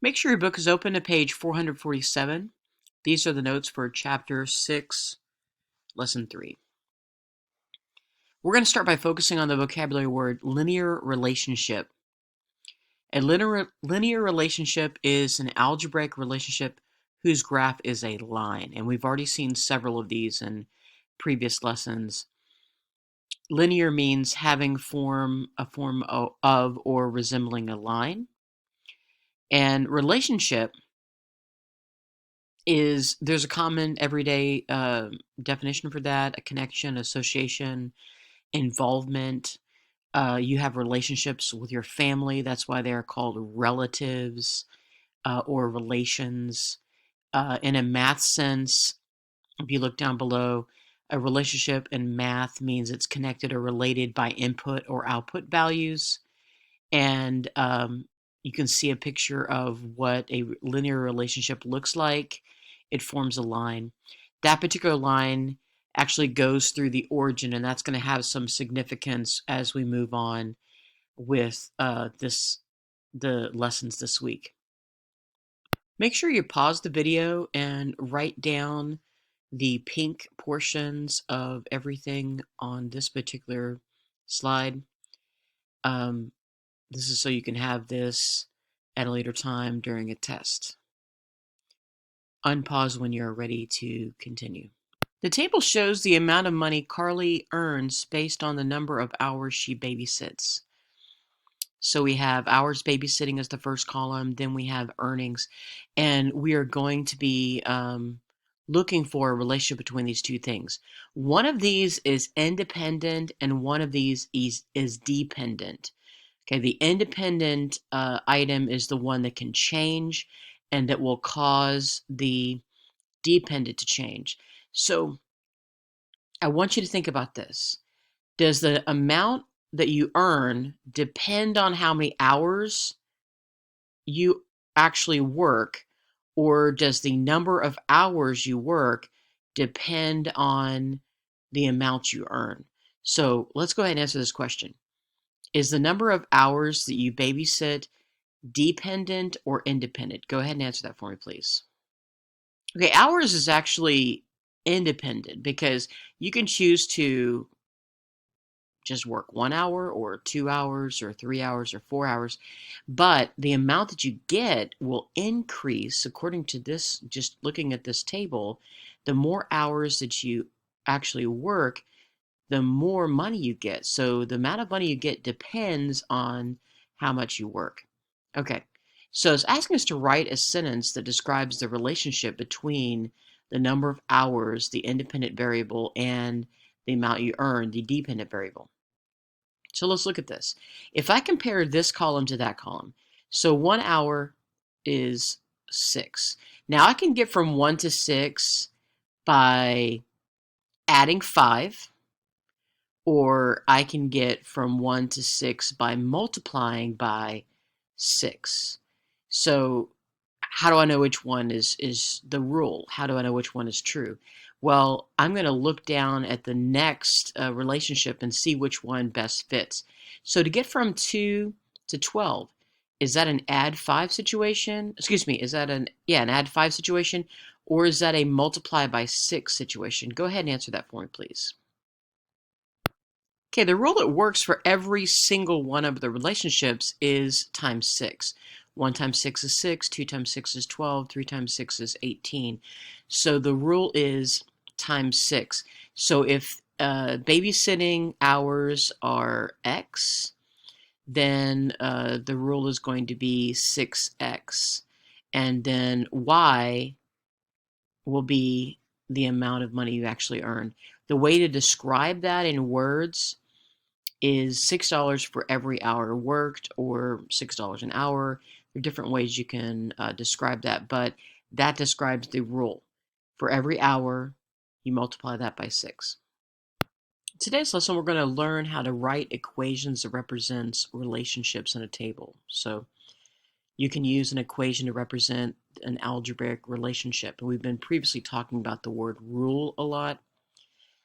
Make sure your book is open to page 447. These are the notes for Chapter 6, Lesson 3. We're going to start by focusing on the vocabulary word linear relationship. A linear relationship is an algebraic relationship whose graph is a line, and we've already seen several of these in previous lessons. Linear means having a form of or resembling a line, and relationship there's a common everyday definition for that: a connection, association, involvement. You have relationships with your family. That's why they're called relatives or relations. In a math sense, if you look down below, a relationship in math means it's connected or related by input or output values. And you can see a picture of what a linear relationship looks like. It forms a line. That particular line actually goes through the origin, and that's going to have some significance as we move on with the lessons this week. Make sure you pause the video and write down the pink portions of everything on this particular slide. This is so you can have this at a later time during a test. Unpause when you're ready to continue. The table shows the amount of money Carly earns based on the number of hours she babysits. So we have hours babysitting as the first column, then we have earnings, and we are going to be looking for a relationship between these two things. One of these is independent and one of these is dependent. Okay, the independent item is the one that can change and that will cause the dependent to change. So I want you to think about this. Does the amount that you earn depend on how many hours you actually work, or does the number of hours you work depend on the amount you earn? So let's go ahead and answer this question. Is the number of hours that you babysit dependent or independent? Go ahead and answer that for me, please. Okay, hours is actually independent because you can choose to just work 1 hour or 2 hours or 3 hours or 4 hours, but the amount that you get will increase according to this. Just looking at this table, the more hours that you actually work, the more money you get. So the amount of money you get depends on how much you work. Okay, so it's asking us to write a sentence that describes the relationship between the number of hours, the independent variable, and the amount you earn, the dependent variable. So let's look at this. If I compare this column to that column, so 1 hour is 6. Now I can get from 1 to 6 by adding 5, or I can get from 1 to 6 by multiplying by 6. So how do I know which one is the rule? How do I know which one is true? Well, I'm going to look down at the next relationship and see which one best fits. So to get from 2 to 12, is that an add 5 situation? Excuse me, is that an add 5 situation, or is that a multiply by 6 situation? Go ahead and answer that for me, please. Okay, the rule that works for every single one of the relationships is times 6. 1 times 6 is 6, 2 times 6 is 12, 3 times 6 is 18. So the rule is times 6. So if babysitting hours are X, then the rule is going to be 6X. And then Y will be the amount of money you actually earn. The way to describe that in words is $6 for every hour worked, or $6 an hour. There are different ways you can describe that, but that describes the rule. For every hour, you multiply that by 6. In today's lesson, we're going to learn how to write equations that represents relationships in a table. So you can use an equation to represent an algebraic relationship. And we've been previously talking about the word rule a lot.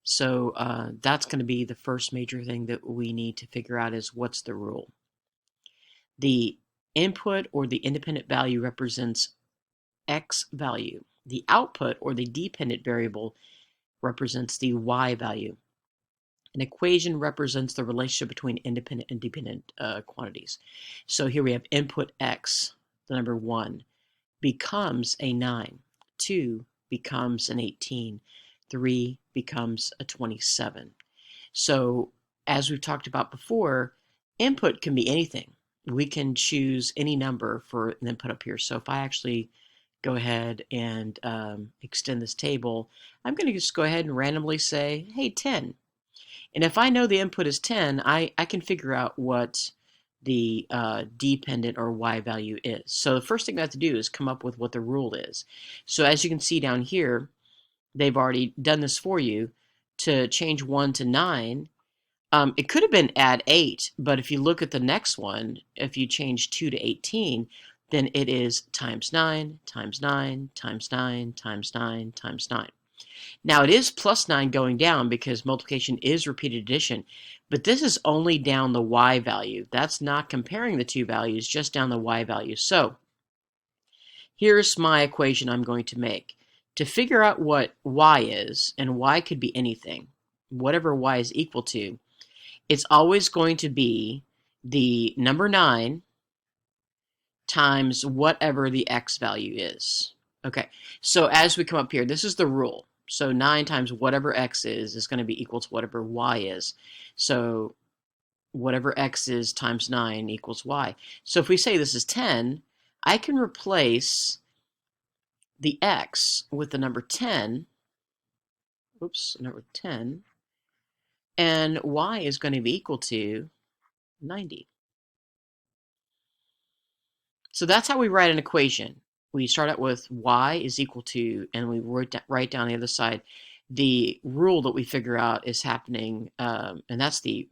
So that's going to be the first major thing that we need to figure out is what's the rule. The Input or the independent value represents X value. The output or the dependent variable represents the Y value. An equation represents the relationship between independent and dependent quantities. So here we have input X, the number 1, becomes a 9. 2 becomes an 18. 3 becomes a 27. So as we've talked about before, input can be anything. We can choose any number for an input up here. So if I actually go ahead and extend this table, I'm going to just go ahead and randomly say, hey, 10. And if I know the input is 10, I can figure out what the dependent or Y value is. So the first thing I have to do is come up with what the rule is. So as you can see down here, they've already done this for you. To change 1 to 9, it could have been add 8, but if you look at the next one, if you change 2 to 18, then it is times 9, times 9, times 9, times 9, times 9. Now it is plus 9 going down because multiplication is repeated addition, but this is only down the Y value. That's not comparing the two values, just down the Y value. So here's my equation I'm going to make. To figure out what Y is, and Y could be anything, whatever Y is equal to, it's always going to be the number 9 times whatever the X value is. Okay, so as we come up here, this is the rule. So 9 times whatever X is going to be equal to whatever Y is. So whatever X is times 9 equals Y. So if we say this is 10, I can replace the X with the number 10. Oops, number 10. And Y is going to be equal to 90. So that's how we write an equation. We start out with Y is equal to, and we write down the other side. The rule that we figure out is happening, and that's the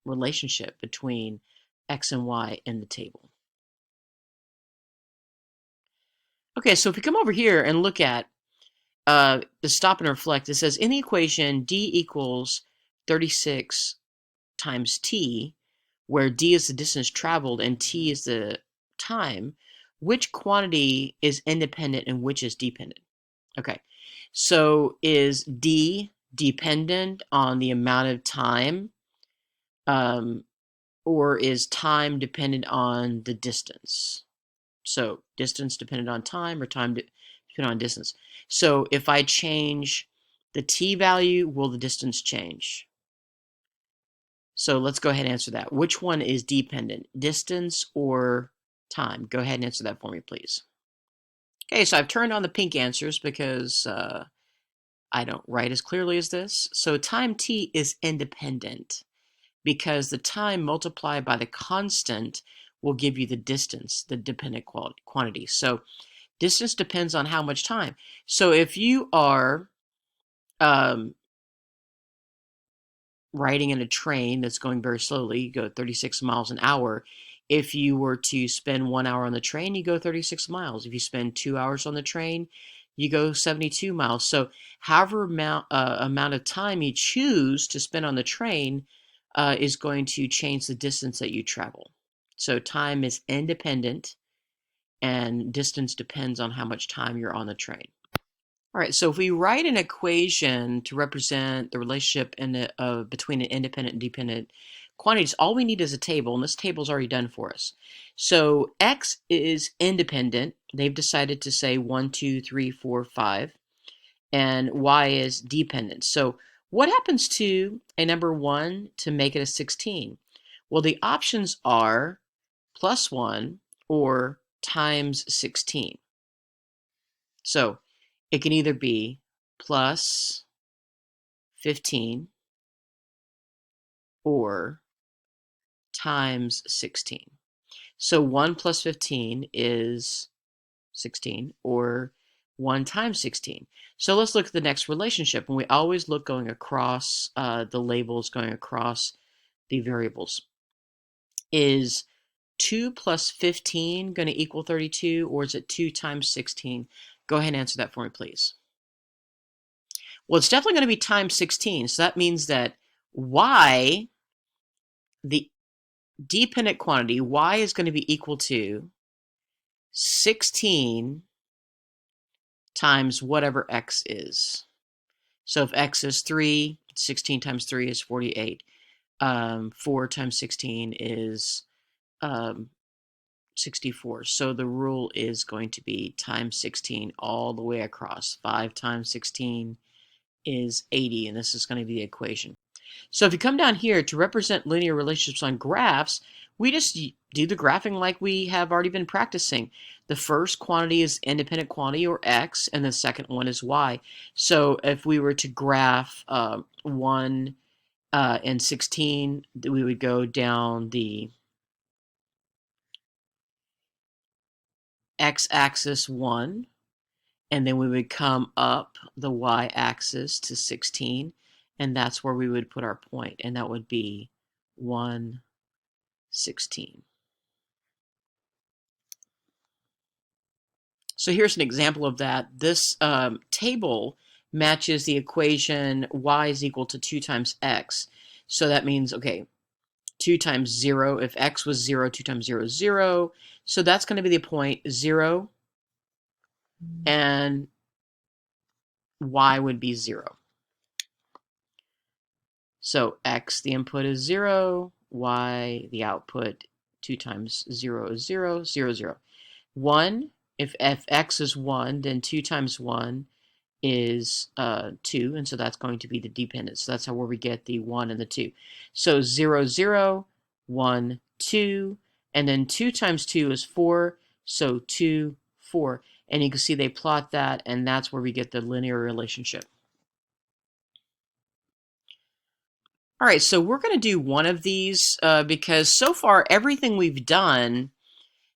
relationship between X and Y in the table. Okay, so if we come over here and look at the stop and reflect, it says in the equation D equals 36 times T, where D is the distance traveled and T is the time, which quantity is independent and which is dependent? Okay, so is D dependent on the amount of time, or is time dependent on the distance? So distance dependent on time, or time dependent on distance. So if I change the T value, will the distance change? So let's go ahead and answer that. Which one is dependent, distance or time? Go ahead and answer that for me, please. Okay, so I've turned on the pink answers because I don't write as clearly as this. So time t is independent because the time multiplied by the constant will give you the distance, the dependent quantity. So distance depends on how much time. So if you are riding in a train that's going very slowly, you go 36 miles an hour. If you were to spend 1 hour on the train, you go 36 miles. If you spend 2 hours on the train, you go 72 miles. So however amount of time you choose to spend on the train is going to change the distance that you travel. So time is independent and distance depends on how much time you're on the train. All right, so if we write an equation to represent the relationship between an independent and dependent quantities, all we need is a table, and this table is already done for us. So X is independent. They've decided to say 1, 2, 3, 4, 5, and Y is dependent. So what happens to a number 1 to make it a 16? Well, the options are plus 1 or times 16. So it can either be plus 15 or times 16. So 1 plus 15 is 16, or 1 times 16. So let's look at the next relationship, and we always look going across the labels, going across the variables. Is 2 plus 15 going to equal 32, or is it 2 times 16? Go ahead and answer that for me, please. Well, it's definitely going to be times 16. So that means that Y, the dependent quantity, y is going to be equal to 16 times whatever x is. So if x is 3, 16 times 3 is 48. 4 times 16 is 64. So the rule is going to be times 16 all the way across. 5 times 16 is 80, and this is going to be the equation. So if you come down here to represent linear relationships on graphs, we just do the graphing like we have already been practicing. The first quantity is independent quantity, or x, and the second one is y. So if we were to graph 1 and 16, we would go down the x-axis 1, and then we would come up the y-axis to 16, and that's where we would put our point, and that would be 1, 16. So here's an example of that. This table matches the equation y is equal to 2 times x. So that means, okay, 2 times 0. If x was 0, 2 times 0 is 0. So that's going to be the point 0, and y would be 0. So x, the input is 0, y, the output, 2 times 0 is 0, 0, 0. 1, if x is 1, then 2 times 1 is 2, and so that's going to be the dependence. So that's where we get the 1 and the 2. So 0, 0, 1, 2, and then 2 times 2 is 4, so 2, 4. And you can see they plot that, and that's where we get the linear relationship. All right, so we're going to do one of these because so far everything we've done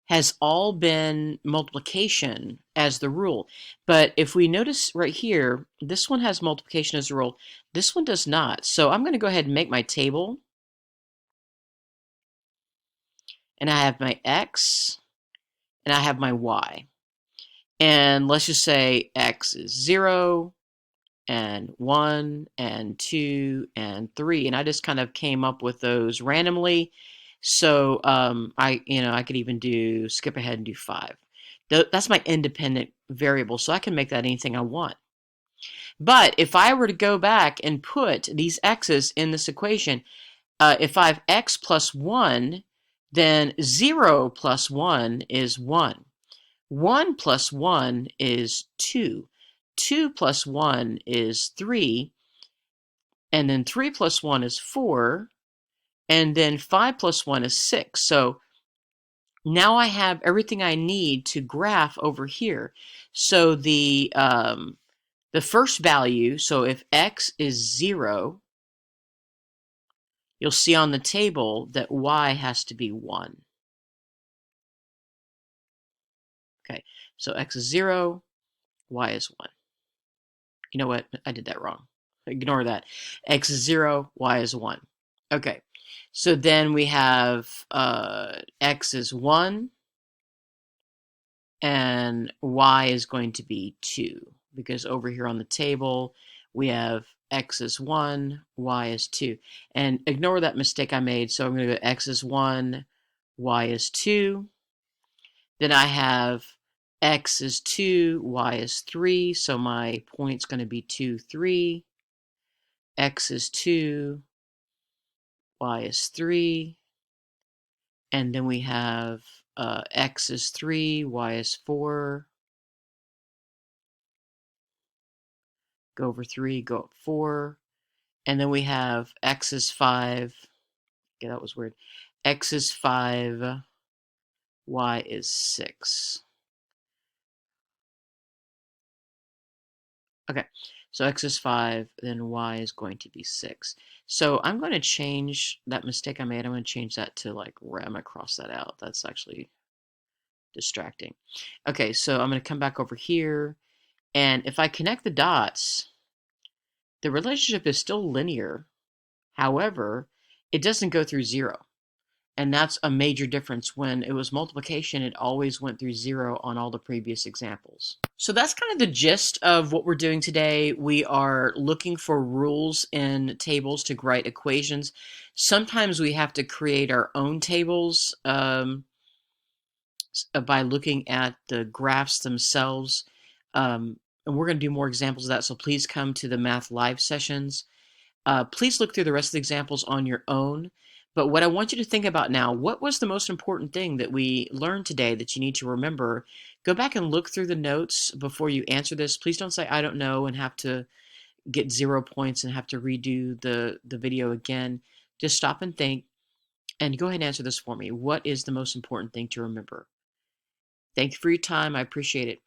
has all been multiplication as the rule. But if we notice right here, this one has multiplication as a rule. This one does not. So I'm going to go ahead and make my table. And I have my x, and I have my y. And let's just say x is 0, and 1, and 2, and 3. And I just kind of came up with those randomly. So I could even skip ahead and do 5. That's my independent variable, so I can make that anything I want. But if I were to go back and put these x's in this equation, if I have x plus 1, then 0 plus 1 is 1. 1 plus 1 is 2. 2 plus 1 is 3. And then 3 plus 1 is 4. And then 5 plus 1 is 6. So now I have everything I need to graph over here. So the first value, so if x is 0, you'll see on the table that y has to be 1. Okay, so x is 0, y is 1. You know what? I did that wrong. Ignore that. X is 0, y is 1. Okay, so then we have x is 1, and y is going to be 2, because over here on the table we have x is 1, y is 2. And ignore that mistake I made, so I'm going to go x is 1, y is 2. Then I have x is 2, y is 3, so my point's going to be 2, 3. X is 2, y is 3. And then we have x is 3, y is 4. Go over 3, go up 4. And then we have x is 5. Okay, that was weird. X is 5, y is 6. Okay, so x is 5, then y is going to be 6. So I'm going to change that mistake I made. I'm going to change that to like, I'm going to cross that out. That's actually distracting. Okay, so I'm going to come back over here. And if I connect the dots, the relationship is still linear. However, it doesn't go through 0. And that's a major difference. When it was multiplication, it always went through 0 on all the previous examples. So that's kind of the gist of what we're doing today. We are looking for rules in tables to write equations. Sometimes we have to create our own tables by looking at the graphs themselves. And we're going to do more examples of that, so please come to the Math Live sessions. Please look through the rest of the examples on your own. But what I want you to think about now, what was the most important thing that we learned today that you need to remember? Go back and look through the notes before you answer this. Please don't say, I don't know, and have to get 0 points and have to redo the video again. Just stop and think, and go ahead and answer this for me. What is the most important thing to remember? Thank you for your time. I appreciate it.